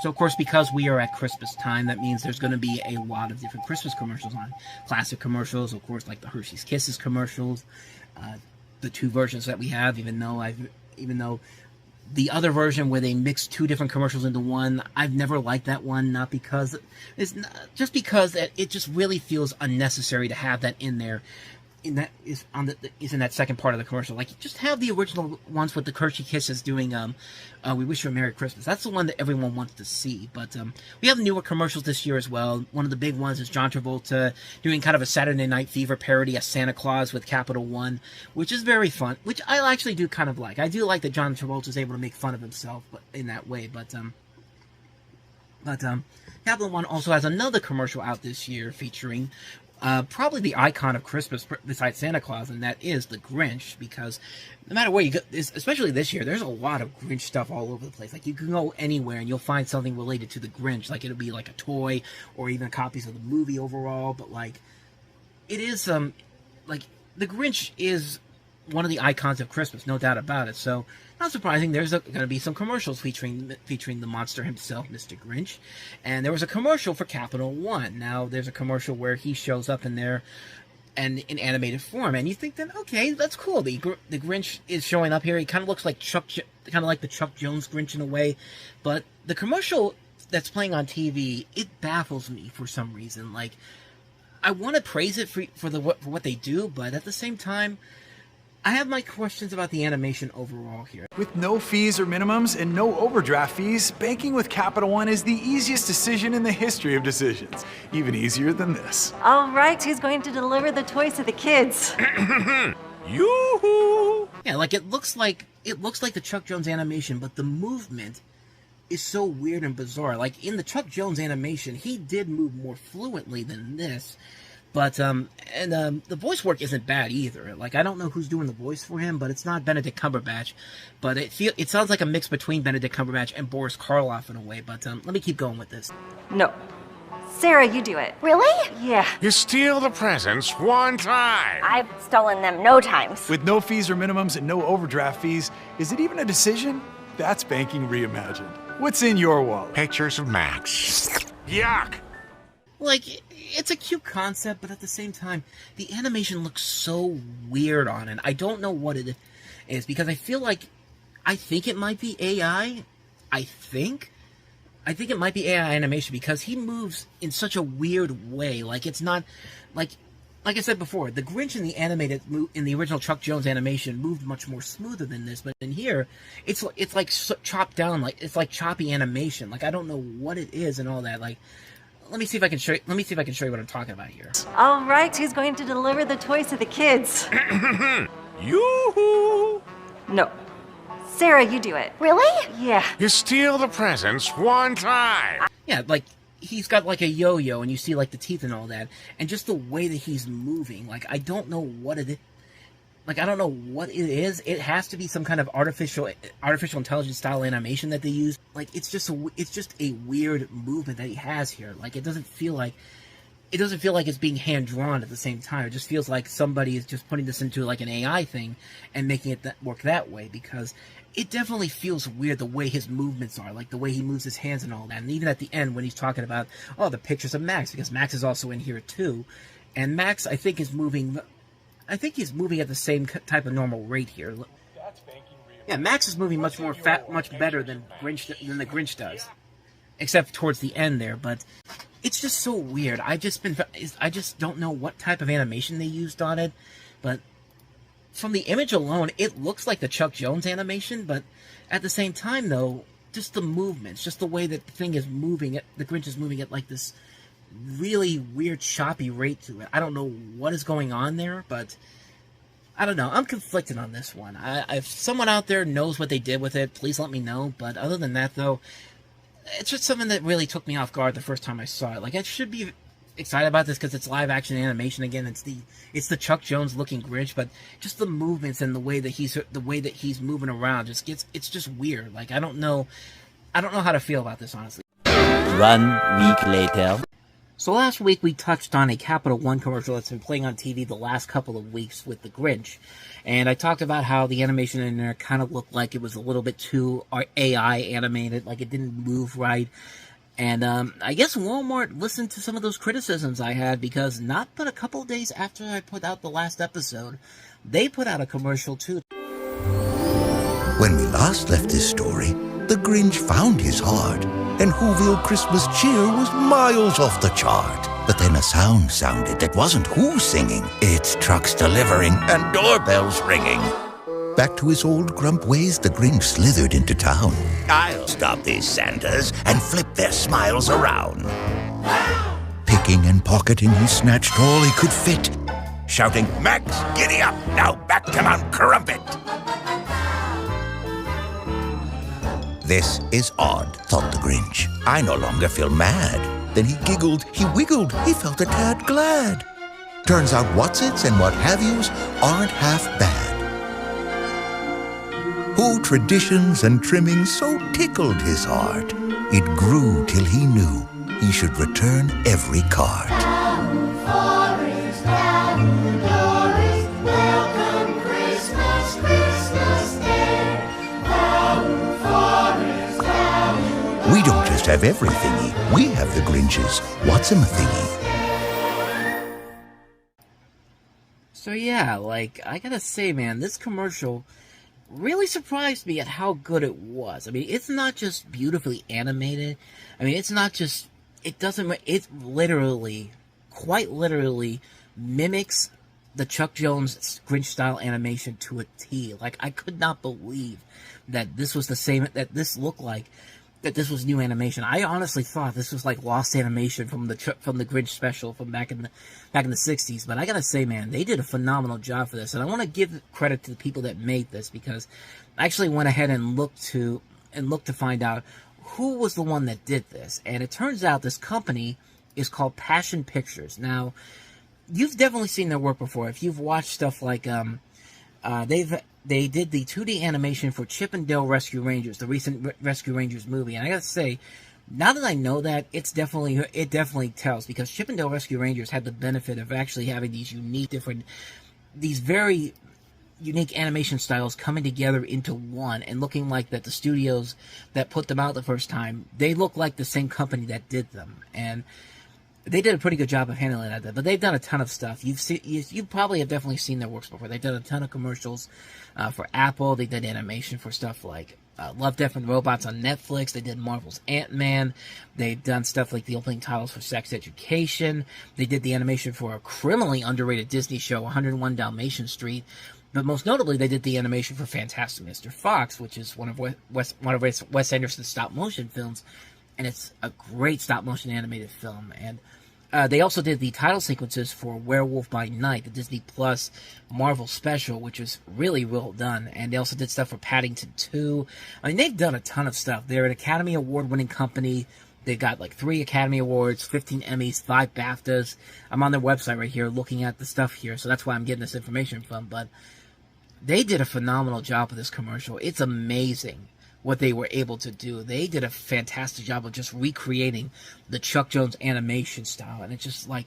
So, of course, because we are at Christmas time, that means there's going to be a lot of different Christmas commercials on. Classic commercials, of course, like the Hershey's Kisses commercials, the two versions that we have, even though the other version where they mix two different commercials into one, I've never liked that one, just because it just really feels unnecessary to have that in there. Is in that second part of the commercial. Like, just have the original ones with the Hershey Kisses doing "We Wish You a Merry Christmas." That's the one that everyone wants to see. But we have newer commercials this year as well. One of the big ones is John Travolta doing kind of a Saturday Night Fever parody of Santa Claus with Capital One, which is very fun. Which I actually do kind of like. I do like that John Travolta is able to make fun of himself, but in that way. But Capital One also has another commercial out this year featuring probably the icon of Christmas besides Santa Claus, and that is the Grinch, because no matter where you go, especially this year, there's a lot of Grinch stuff all over the place. Like, you can go anywhere and you'll find something related to the Grinch. Like, it'll be like a toy or even copies of the movie overall, but like, it is, like, the Grinch is one of the icons of Christmas, no doubt about it. So, not surprising, there's going to be some commercials featuring the monster himself, Mr. Grinch. And there was a commercial for Capital One. Now, there's a commercial where he shows up in there and in animated form, and you think that, okay, that's cool. The Grinch is showing up here. He kind of looks like the Chuck Jones Grinch in a way. But the commercial that's playing on TV, it baffles me for some reason. Like, I want to praise it for what they do, but at the same time, I have my questions about the animation overall here. With no fees or minimums and no overdraft fees, banking with Capital One is the easiest decision in the history of decisions. Even easier than this. All right, who's going to deliver the toys to the kids? Yoo-hoo! Yeah, like, it looks like the Chuck Jones animation, but the movement is so weird and bizarre. Like, in the Chuck Jones animation, he did move more fluently than this. But, the voice work isn't bad either. Like, I don't know who's doing the voice for him, but it's not Benedict Cumberbatch. But it sounds like a mix between Benedict Cumberbatch and Boris Karloff in a way. But, let me keep going with this. No. Sarah, you do it. Really? Yeah. You steal the presents one time. I've stolen them no times. With no fees or minimums and no overdraft fees, is it even a decision? That's banking reimagined. What's in your wallet? Pictures of Max. Yuck! Like, it's a cute concept, but at the same time, the animation looks so weird on it. I don't know what it is, because I think it might be AI. I think it might be AI animation, because he moves in such a weird way. Like, it's not, like I said before, the Grinch in the original Chuck Jones animation moved much more smoother than this, but in here, it's like chopped down, like, it's like choppy animation. Like, I don't know what it is and all that. Like, let me see if I can show you what I'm talking about here. All right, who's going to deliver the toys to the kids? Yoo-hoo! No. Sarah, you do it. Really? Yeah. You steal the presents one time. Yeah, like, he's got like a yo-yo, and you see like the teeth and all that, and just the way that he's moving. Like, I don't know what it is. Like, I don't know what it is. It has to be some kind of artificial intelligence style animation that they use. Like, it's just a weird movement that he has here. Like, it doesn't feel like it's being hand drawn at the same time. It just feels like somebody is just putting this into like an AI thing and making it work that way, because it definitely feels weird the way his movements are, like the way he moves his hands and all that. And even at the end when he's talking about, the pictures of Max, because Max is also in here too, and Max, I think he's moving at the same type of normal rate here. Yeah, Max is moving much better than the Grinch does, except towards the end there. But it's just so weird. I just don't know what type of animation they used on it. But from the image alone, it looks like the Chuck Jones animation. But at the same time, though, just the movements, just the way that the thing is moving, the Grinch is moving at like this really weird choppy rate to it. I don't know what is going on there, but I don't know. I'm conflicted on this one. If someone out there knows what they did with it, please let me know. But other than that, though, it's just something that really took me off guard the first time I saw it. Like, I should be excited about this because it's live action animation again. It's the Chuck Jones looking Grinch, but just the movements and the way that he's moving around it's just weird. Like, I don't know how to feel about this, honestly. 1 week later. So last week we touched on a Capital One commercial that's been playing on TV the last couple of weeks with the Grinch. And I talked about how the animation in there kind of looked like it was a little bit too AI animated, like it didn't move right. And I guess Walmart listened to some of those criticisms I had, because not but a couple of days after I put out the last episode, they put out a commercial too. When we last left this story, the Grinch found his heart, and Whoville Christmas cheer was miles off the chart. But then a sound sounded that wasn't Who singing. It's trucks delivering and doorbells ringing. Back to his old grump ways, the Grinch slithered into town. I'll stop these Santas and flip their smiles around. Picking and pocketing, he snatched all he could fit, shouting, "Max, giddy up! Now back to Mount Crumpet!" This is odd, thought the Grinch. I no longer feel mad. Then he giggled, he wiggled, he felt a tad glad. Turns out what's-its and what-have-yous aren't half bad. Who traditions and trimmings so tickled his heart, it grew till he knew he should return every card. We don't just have everythingy, we have the Grinch's What's-em-a-thingy. So yeah, like, I gotta say, man, this commercial really surprised me at how good it was. I mean, it's not just beautifully animated. I mean, it's not just, it literally, quite literally mimics the Chuck Jones Grinch style animation to a T. Like, I could not believe that this was the same, that this looked like, that this was new animation. I honestly thought this was like lost animation from the Grinch special from back in the 60s. But I gotta say, man, they did a phenomenal job for this, and I want to give credit to the people that made this, because I actually went ahead and looked to find out who was the one that did this, and it turns out this company is called Passion Pictures. Now, you've definitely seen their work before if you've watched stuff like they did the 2D animation for Chip and Dale Rescue Rangers, the recent Rescue Rangers movie. And I gotta say, now that I know that, it definitely tells, because Chip and Dale Rescue Rangers had the benefit of actually having these very unique animation styles coming together into one, and looking like that the studios that put them out the first time, they look like the same company that did them. And they did a pretty good job of handling that, but they've done a ton of stuff. You probably have definitely seen their works before. They've done a ton of commercials for Apple. They did animation for stuff like Love, Death, and Robots on Netflix. They did Marvel's Ant-Man. They've done stuff like the opening titles for Sex Education. They did the animation for a criminally underrated Disney show, 101 Dalmatian Street. But most notably, they did the animation for Fantastic Mr. Fox, which is one of Wes Anderson's stop-motion films. And it's a great stop-motion animated film. And they also did the title sequences for Werewolf by Night, the Disney Plus Marvel special, which was really well done. And they also did stuff for Paddington 2. I mean, they've done a ton of stuff. They're an Academy Award-winning company. They've got like 3 Academy Awards, 15 Emmys, 5 BAFTAs. I'm on their website right here looking at the stuff here, so that's why I'm getting this information from. But they did a phenomenal job with this commercial. It's amazing what they were able to do. They did a fantastic job of just recreating the Chuck Jones animation style, and it's just like,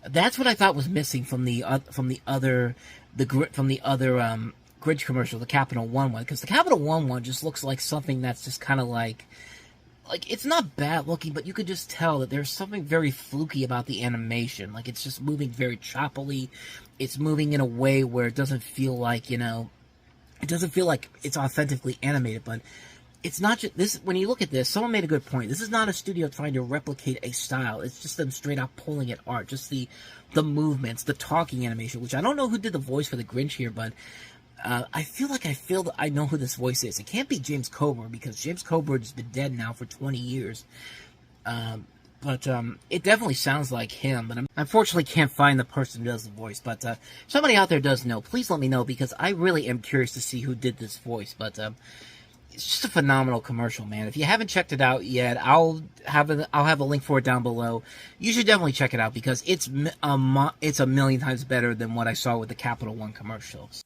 that's what I thought was missing from the other Grinch commercial, the Capital One one, because the Capital One just looks like something that's just kind of like it's not bad looking, but you could just tell that there's something very fluky about the animation. Like, it's just moving very choppily. It's moving in a way where it doesn't feel like, it doesn't feel like it's authentically animated. But it's not just this. When you look at this, someone made a good point. This is not a studio trying to replicate a style. It's just them straight up pulling at art. Just the movements, the talking animation, which I don't know who did the voice for the Grinch here, but I feel that I know who this voice is. It can't be James Coburn, because James Coburn has been dead now for 20 years. But it definitely sounds like him. But I unfortunately can't find the person who does the voice. But if somebody out there does know, please let me know, because I really am curious to see who did this voice. But it's just a phenomenal commercial, man. If you haven't checked it out yet, I'll have a link for it down below. You should definitely check it out, because it's a million times better than what I saw with the Capital One commercials.